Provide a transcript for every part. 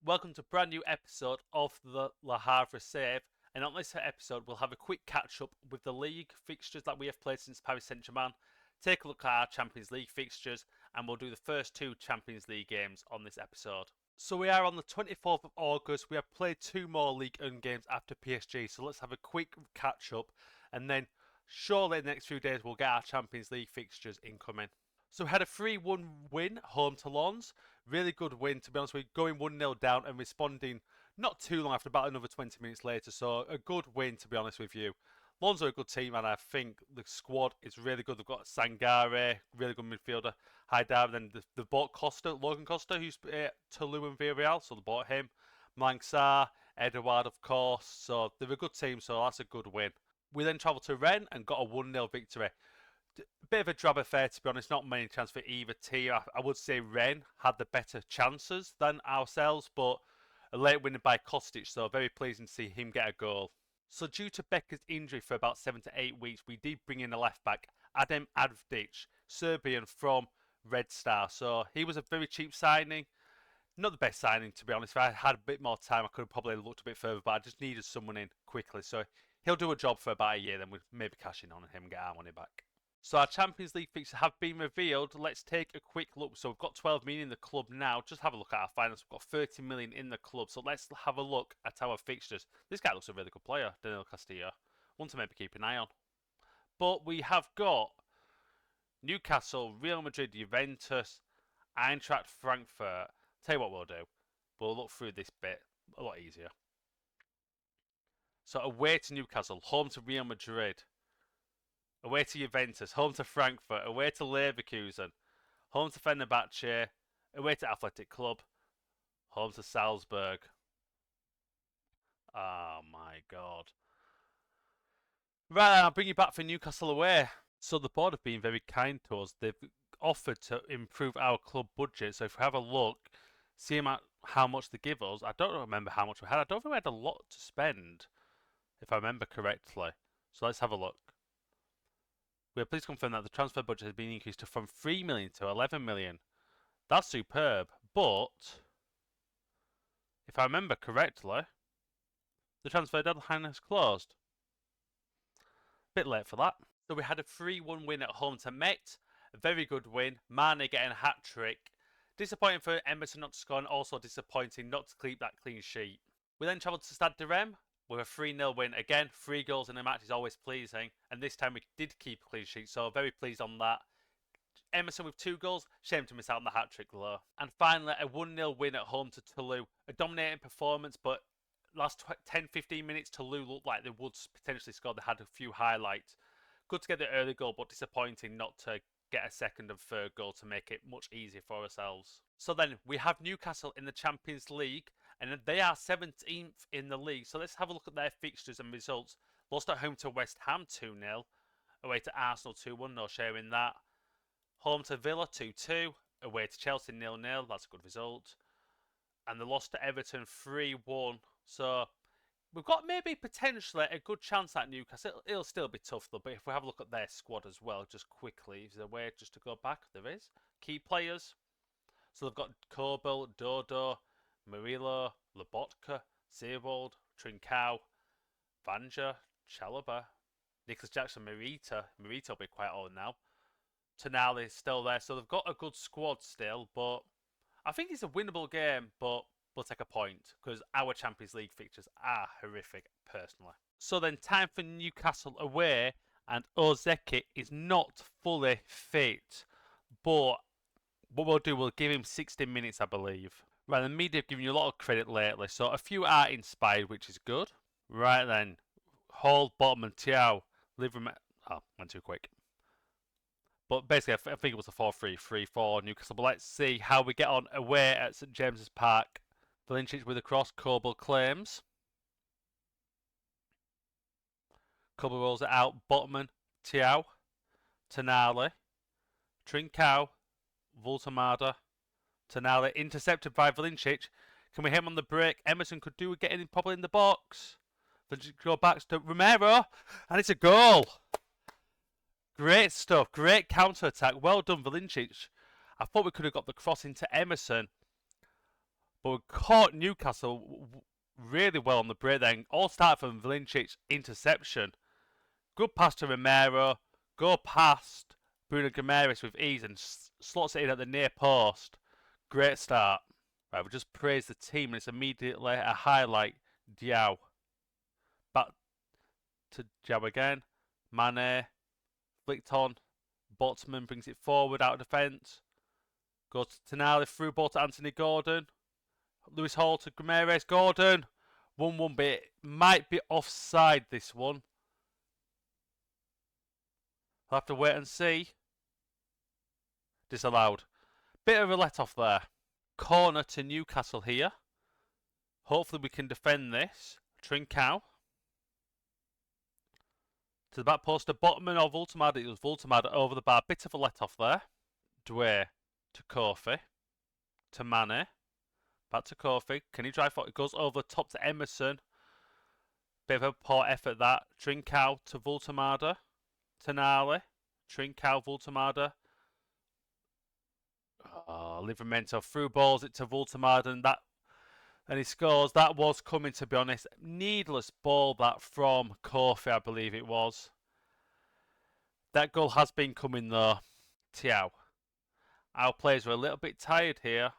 welcome to a brand new episode of the Havre Save. And on this episode, we'll have a quick catch up with the Ligue fixtures that we have played since Paris Saint-Germain. Take a look at our Champions League fixtures, and we'll do the first two Champions League games on this episode. So we are on the 24th of August. We have played two more Ligue 1 games after PSG. So let's have a quick catch up, and then surely the next few days we'll get our Champions League fixtures incoming. So we had a 3-1 win home to Lens. Really good win, to be honest with you. Going 1-0 down and responding not too long after, about another 20 minutes later. So a good win, to be honest with you. Lens are a good team, and I think the squad is really good. They've got Sangare, really good midfielder. Haidar, then they bought Logan Costa, who's Toulouse and Villarreal, so they bought him. Mangsar, Edouard, of course. So they're a good team, so that's a good win. We then travelled to Rennes and got a 1-0 victory. Bit of a drab affair, to be honest. Not many chances for either team. I would say Rennes had the better chances than ourselves, but a late winning by Kostic, so very pleasing to see him get a goal. So due to Becker's injury for about 7 to 8 weeks, we did bring in a left back, Adem Avdic, Serbian from Red Star. So he was a very cheap signing. Not the best signing, to be honest. If I had a bit more time, I could have probably looked a bit further, but I just needed someone in quickly. So he'll do a job for about a year, then we'll maybe cash in on him and get our money back. So our Champions League fixtures have been revealed. Let's take a quick look. So we've got 12 million in the club now. Just have a look at our finance. We've got 30 million in the club. So let's have a look at our fixtures. This guy looks a really good player, Danilo Castillo. One to maybe keep an eye on. But we have got Newcastle, Real Madrid, Juventus, Eintracht Frankfurt. Tell you what we'll do. We'll look through this bit a lot easier. So away to Newcastle, home to Real Madrid. Away to Juventus, home to Frankfurt, away to Leverkusen, home to Fenerbahce, away to Athletic Club, home to Salzburg. Oh my god. Right, I'll bring you back for Newcastle away. So the board have been very kind to us. They've offered to improve our club budget. So if we have a look, see how much they give us. I don't remember how much we had. I don't think we had a lot to spend, if I remember correctly. So let's have a look. We are pleased to confirm that the transfer budget has been increased from 3 million to 11 million. That's superb, but if I remember correctly, the transfer deadline has closed. Bit late for that. So we had a 3-1 win at home to Met. A very good win. Mane getting a hat-trick. Disappointing for Emerson not to score, and also disappointing not to keep that clean sheet. We then travelled to Stade de Reims with a 3-0 win. Again, 3 goals in a match is always pleasing. And this time we did keep a clean sheet, so very pleased on that. Emerson with 2 goals. Shame to miss out on the hat-trick though. And finally, a 1-0 win at home to Toulouse. A dominating performance, but last 10-15 minutes, Toulouse looked like they would potentially score. They had a few highlights. Good to get the early goal, but disappointing not to get a second and third goal to make it much easier for ourselves. So then, we have Newcastle in the Champions League, and they are 17th in the league. So let's have a look at their fixtures and results. Lost at home to West Ham 2-0. Away to Arsenal 2-1, no share in that. Home to Villa 2-2. Away to Chelsea 0-0, that's a good result. And they lost to Everton 3-1. So we've got maybe potentially a good chance at Newcastle. It'll still be tough though, but if we have a look at their squad as well, just quickly, is there a way just to go back? There is. Key players. So they've got Kobel, Dodo, Murillo, Lobotka, Seawold, Trincao, Vanja, Chalobah, Nicholas Jackson, Marita. Marita will be quite old now. Tonali is still there. So they've got a good squad still, but I think it's a winnable game, but we'll take a point because our Champions League fixtures are horrific, personally. So then time for Newcastle away, and Ozeki is not fully fit, but what we'll do, we'll give him 60 minutes, I believe. Right, the media have given you a lot of credit lately, so a few are inspired, which is good. Right then, Hall, Botman, Tiao, Liverman. Oh, went too quick. But basically, I think it was a 4-3-3-4 Newcastle. But let's see how we get on away at St James's Park. Valincic with a cross, Kobel claims. Kobel rolls it out, Botman, Tiao, Tonali, Trincao, Voltamada, Tonali, intercepted by Valincic. Can we hit him on the break? Emerson could do getting probably in the box. Valincic go back to Romero, and it's a goal. Great stuff, great counter-attack. Well done, Valincic. I thought we could have got the cross into Emerson, But we caught Newcastle really well on the break then. All start from Valincic's interception. Good pass to Romero. Go past Bruno Guimaraes with ease and slots it in at the near post. Great start. Right, we just praise the team and it's immediately a highlight. Diao. Back to Diao again. Mane. Flicked on. Botman brings it forward out of defence. Goes to Tonali. Through ball to Anthony Gordon. Lewis Hall to Guimaraes. Gordon. 1-1, but it might be offside this one. I'll have to wait and see. Disallowed. Bit of a let off there. Corner to Newcastle here. Hopefully we can defend this. Trincao. To the back post to Botman or Vultemada. It was Vultemada over the bar. Bit of a let off there. Doué to Kofi. To Mane. Back to Kofi. Can he drive forward? It goes over top to Emerson. Bit of a poor effort that. Trincao to Vultemada. Tonali. Trincao, Vultemada. Oh, Livramento through balls it to Vultemada and he scores. That was coming, to be honest. Needless ball that from Kofi, I believe it was. That goal has been coming though. Tiao. Our players were a little bit tired here.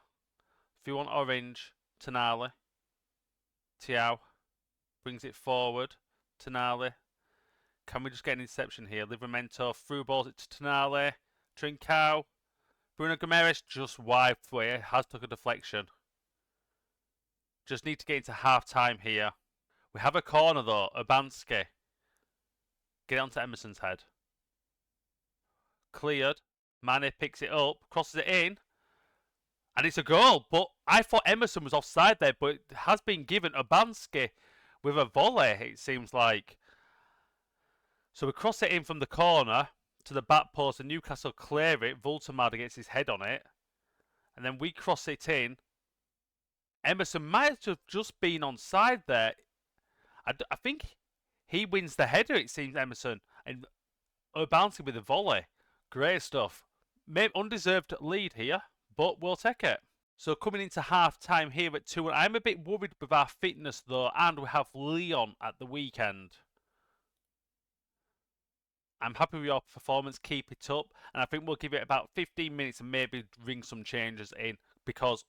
If you want orange, Tonali. Tiao brings it forward. Tonali. Can we just get an interception here? Livramento through balls it to Tonali. Trincao. Bruno Guimaraes just wide way. Has took a deflection. Just need to get into half time here. We have a corner though. Urbanski. Get it onto Emerson's head. Cleared. Mane picks it up. Crosses it in. And it's a goal. But I thought Emerson was offside there. But it has been given Urbanski with a volley, it seems like. So we cross it in from the corner to the back post and Newcastle clear it. Vultemada gets his head on it. And then we cross it in. Emerson might have just been onside there. I think he wins the header, it seems, Emerson. And Urbanski with a volley. Great stuff. Maybe undeserved lead here, but we'll take it. So coming into half time here at 2. I'm a bit worried with our fitness though, and we have Lyon at the weekend. I'm happy with your performance. Keep it up. And I think we'll give it about 15 minutes and maybe ring some changes in because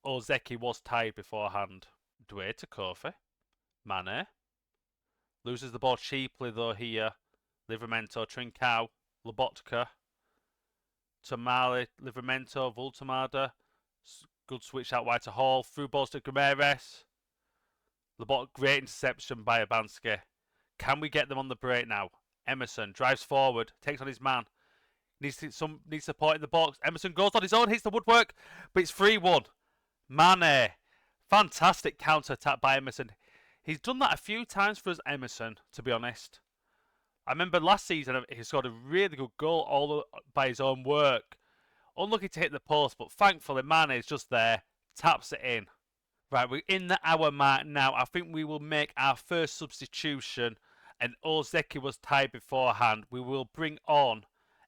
Ozeki was tired beforehand. Doué to Kofi. Mane. Loses the ball cheaply though here. Livramento, Trincao, Lobotka. Tonali, Livramento, Vultemada. Good switch out wide to Hall. Through balls to Guimaraes. Lobotka, great interception by Urbanski. Can we get them on the break now? Emerson drives forward, takes on his man. Needs support in the box. Emerson goes on his own, hits the woodwork, but it's 3-1. Mane. Fantastic counter-attack by Emerson. He's done that a few times for us, Emerson, to be honest. I remember last season he scored a really good goal all by his own work. Unlucky to hit the post, but thankfully Mane is just there, taps it in. Right, we're in the hour mark now. I think we will make our first substitution. And Ozeki was tied beforehand. We will bring on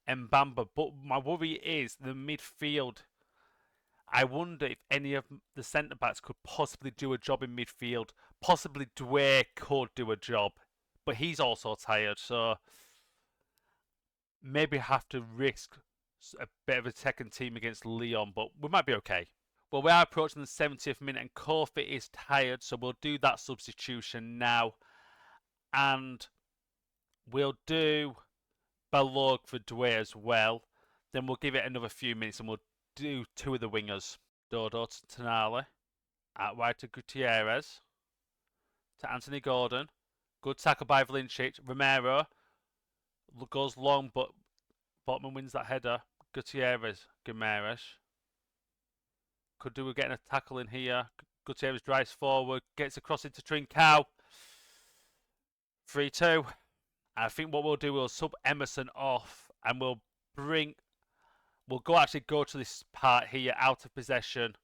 Mbamba. But my worry is the midfield. I wonder if any of the centre-backs could possibly do a job in midfield. Possibly Doué could do a job. But he's also tired. So maybe have to risk a bit of a second team against Lyon. But we might be okay. Well, we are approaching the 70th minute and Kofi is tired. So we'll do that substitution now. And we'll do Balog for Doué as well. Then we'll give it another few minutes and we'll do 2 of the wingers. Dodo to Tonali. Out wide to Gutierrez. To Anthony Gordon. Good tackle by Valincic. Romero goes long, but Botman wins that header. Gutierrez. Guimaraes. Could do with getting a tackle in here. Gutierrez drives forward. Gets across into Trincao. 3-2. I think what we'll do, we'll sub Emerson off and we'll go to this part here, out of possession.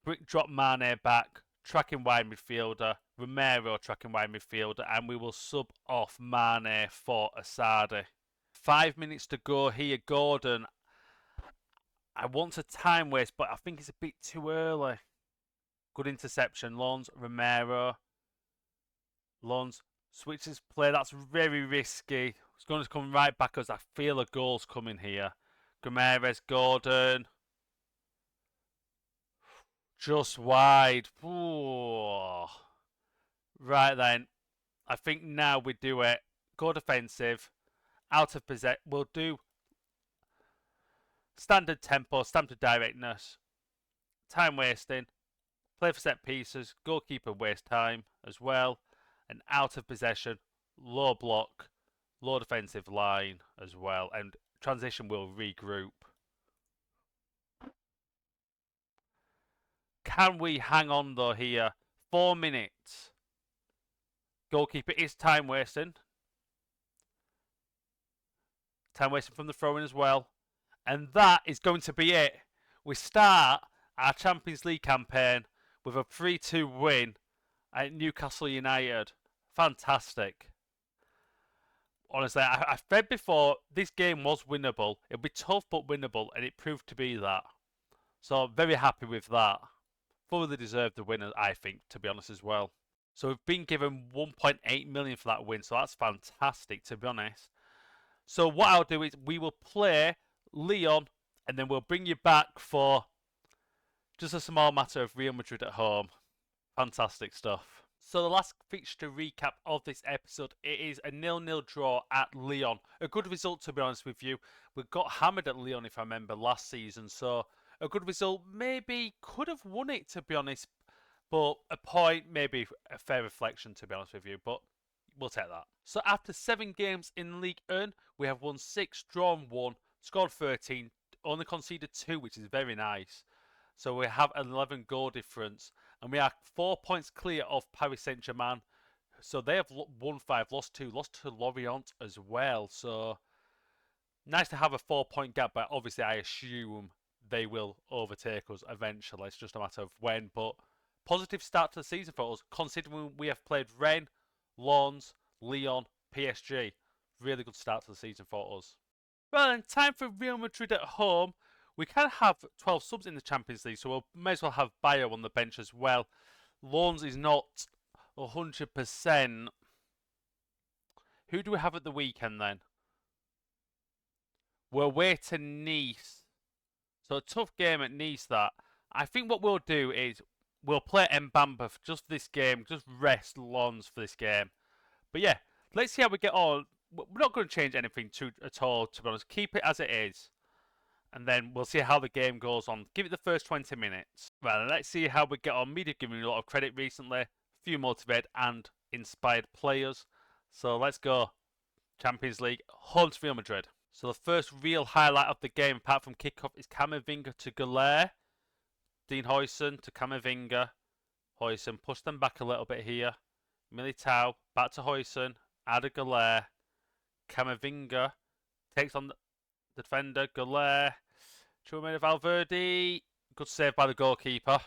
Brick drop Mane back, tracking wide midfielder, Romero tracking wide midfielder, and we will sub off Mane for Asadi. 5 minutes to go here, Gordon. I want a time waste, but I think it's a bit too early. Good interception. Lons, Romero. Lons switches play. That's very risky. It's going to come right back as I feel a goal's coming here. Gomes, Gordon. Just wide. Ooh. Right then. I think now we do it. Go defensive. Out of possession. We'll do standard tempo, standard directness. Time wasting. Play for set pieces. Goalkeeper waste time as well. And out of possession. Low block. Low defensive line as well. And transition will regroup. Can we hang on though here? 4 minutes. Goalkeeper is time wasting. Time wasting from the throw in as well. And that is going to be it. We start our Champions League campaign with a 3-2 win at Newcastle United. Fantastic. Honestly, I said before, this game was winnable. It'll be tough but winnable, and it proved to be that. So, very happy with that. Fully deserved the winner, I think, to be honest as well. So, we've been given 1.8 million for that win, so that's fantastic, to be honest. So, what I'll do is we will play Lyon, and then we'll bring you back for just a small matter of Real Madrid at home. Fantastic stuff. So the last fixture recap of this episode, it is a 0-0 draw at Lyon. A good result, to be honest with you. We got hammered at Lyon, if I remember, last season. So a good result. Maybe could have won it, to be honest. But a point, maybe a fair reflection, to be honest with you. But we'll take that. So after 7 games in Ligue 1, we have won 6, drawn 1, scored 13, only conceded 2, which is very nice. So we have an 11 goal difference. And we are 4 points clear of Paris Saint-Germain. So they have won 5, lost 2, lost to Lorient as well. So nice to have a 4-point gap. But obviously I assume they will overtake us eventually. It's just a matter of when. But positive start to the season for us. Considering we have played Rennes, Lens, Lyon, PSG. Really good start to the season for us. Well, in time for Real Madrid at home. We can have 12 subs in the Champions League, so we may as well have Bayo on the bench as well. Lens is not 100%. Who do we have at the weekend then? We're away to Nice. So a tough game at Nice that. I think what we'll do is we'll play Mbamba for just this game. Just rest Lens for this game. But yeah, let's see how we get on. We're not going to change anything at all, to be honest. Keep it as it is. And then we'll see how the game goes on. Give it the first 20 minutes. Well, let's see how we get on. Media giving me a lot of credit recently. A few motivated and inspired players. So let's go. Champions League, home to Real Madrid. So the first real highlight of the game, apart from kickoff, is Camavinga to Gallere. Dean Huijsen to Camavinga. Huijsen, push them back a little bit here. Militao, back to Huijsen. Ada Gallere. Camavinga takes on the defender, Gallere. Chumena Valverde. Good save by the goalkeeper.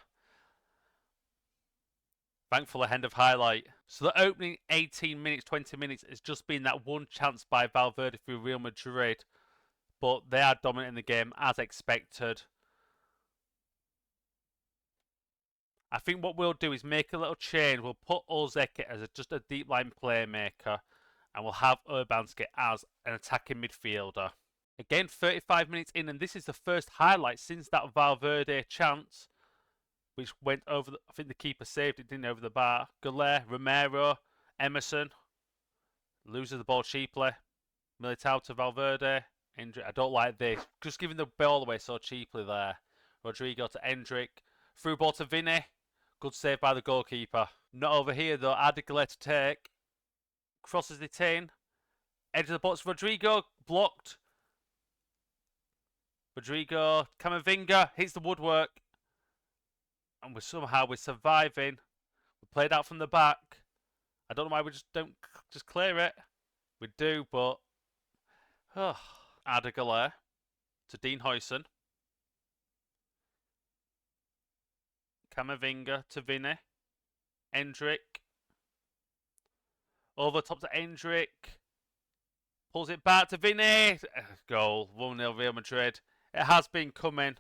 Thankfully, end of highlight. So the opening 18 minutes, 20 minutes has just been that one chance by Valverde through Real Madrid. But they are dominating the game as expected. I think what we'll do is make a little change. We'll put Ozeki as just a deep line playmaker. And we'll have Urbanski as an attacking midfielder. Again, 35 minutes in, and this is the first highlight since that Valverde chance, which went over, I think the keeper saved it, didn't over the bar. Gallere, Romero, Emerson, loses the ball cheaply. Militao to Valverde. Endrick, I don't like this. Just giving the ball away so cheaply there. Rodrigo to Endrick. Through ball to Vinny. Good save by the goalkeeper. Not over here though. Adigale to take. Crosses it in. Edge of the box. Rodrigo blocked. Rodrigo, Camavinga hits the woodwork. And we're surviving. We played out from the back. I don't know why we just don't just clear it. We do, but Adigale to Dean Huijsen. Camavinga to Vinny. Endrick. Over top to Endrick. Pulls it back to Vinny. Goal. 1-0 Real Madrid. It has been coming.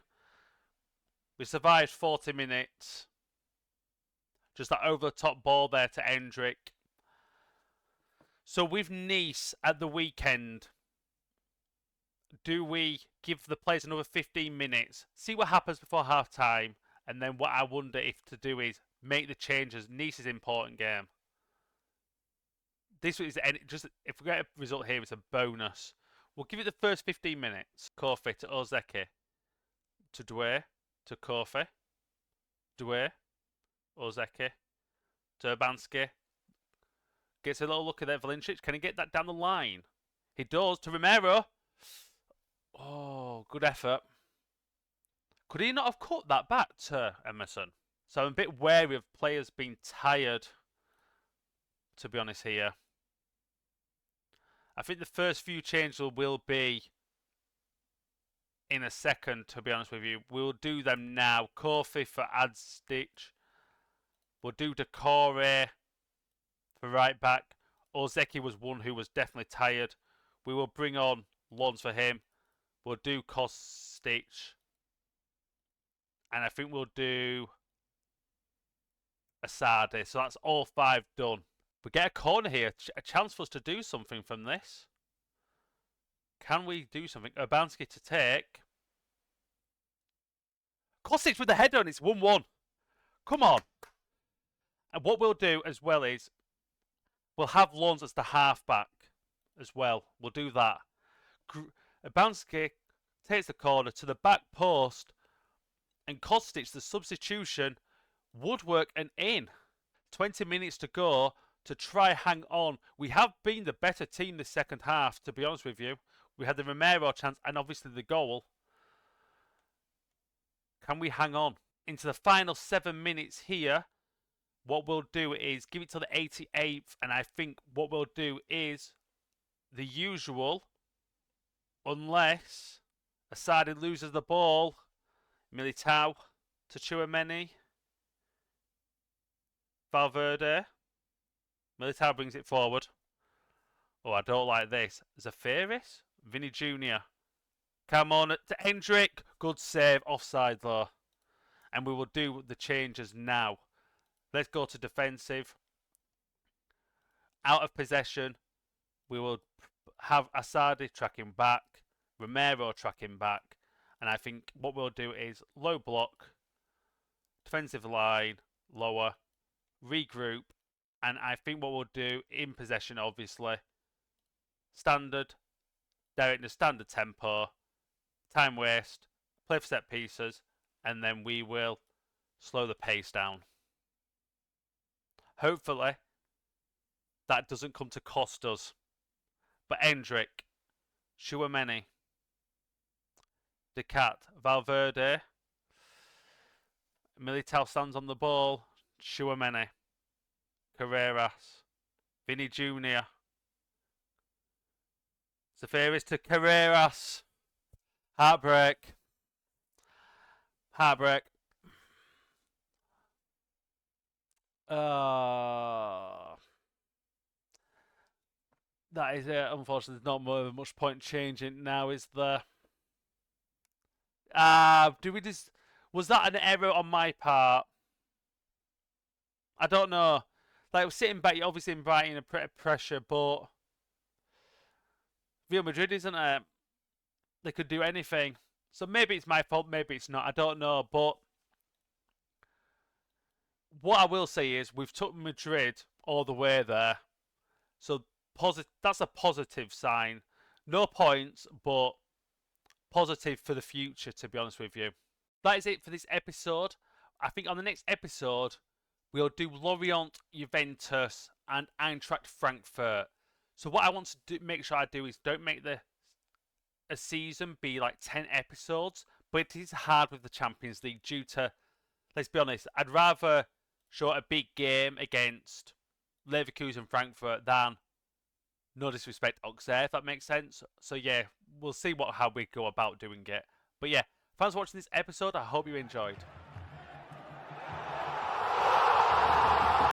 We survived 40 minutes. Just that over-the-top ball there to Hendrick. So with Nice at the weekend, do we give the players another 15 minutes, see what happens before half-time, and then what I wonder if to do is make the changes. Nice is an important game. This is just if we get a result here, it's a bonus. We'll give it the first 15 minutes. Kofi to Ozeki, to Doué, to Kofi, Doué, Ozeki, to Urbanski. Gets a little look at there. Valencic, can he get that down the line? He does. To Romero. Oh, good effort. Could he not have cut that back to Emerson? So I'm a bit wary of players being tired, to be honest here. I think the first few changes will be in a second, to be honest with you. We'll do them now. Kofi for Adstich. We'll do Decore for right back. Ozeki was one who was definitely tired. We will bring on Lons for him. We'll do Kostic. And I think we'll do Asadi. So that's all 5 done. We get a corner here. A chance for us to do something from this. Can we do something? Urbanski to take. Kostic with the header and it's 1-1. Come on. And what we'll do as well is we'll have Lons as the halfback as well. We'll do that. Urbanski takes the corner to the back post. And Kostic, the substitution, would work and in. 20 minutes to go to try hang on. We have been the better team this second half, to be honest with you. We had the Romero chance and obviously the goal. Can we hang on? Into the final 7 minutes here, what we'll do is give it to the 88th. And I think what we'll do is the usual, unless Asadi loses the ball. Militao to Tchouameni. Valverde. Militao brings it forward. Oh, I don't like this. Zafiris. Vinny Jr. Come on to Hendrick. Good save. Offside though. And we will do the changes now. Let's go to defensive. Out of possession. We will have Asadi tracking back. Romero tracking back. And I think what we'll do is low block, defensive line, lower, regroup. And I think what we'll do in possession, obviously, standard, direct the standard tempo, time waste, play for set pieces, and then we will slow the pace down. Hopefully, that doesn't come to cost us. But Hendrick, Tchouameni, Decat, Valverde, Militao stands on the ball, Tchouameni, Carreras, Vinny Jr. Zafiris to Carreras. Heartbreak. Heartbreak. That is it. Unfortunately, there's not much point changing now, is there? Do we just... Was that an error on my part? I don't know. Like, we're sitting back, you're obviously inviting a pressure, but... Real Madrid, isn't it? They could do anything. So maybe it's my fault, maybe it's not. I don't know, but... What I will say is, we've took Madrid all the way there. So, that's a positive sign. No points, but... positive for the future, to be honest with you. That is it for this episode. I think on the next episode, we'll do Lorient, Juventus, and Eintracht Frankfurt. So what I want to make sure I do is don't make a season be like 10 episodes, but it is hard with the Champions League due to, let's be honest, I'd rather show a big game against Leverkusen Frankfurt than, no disrespect, Auxerre, if that makes sense. So yeah, we'll see how we go about doing it. But yeah, thanks for watching this episode. I hope you enjoyed.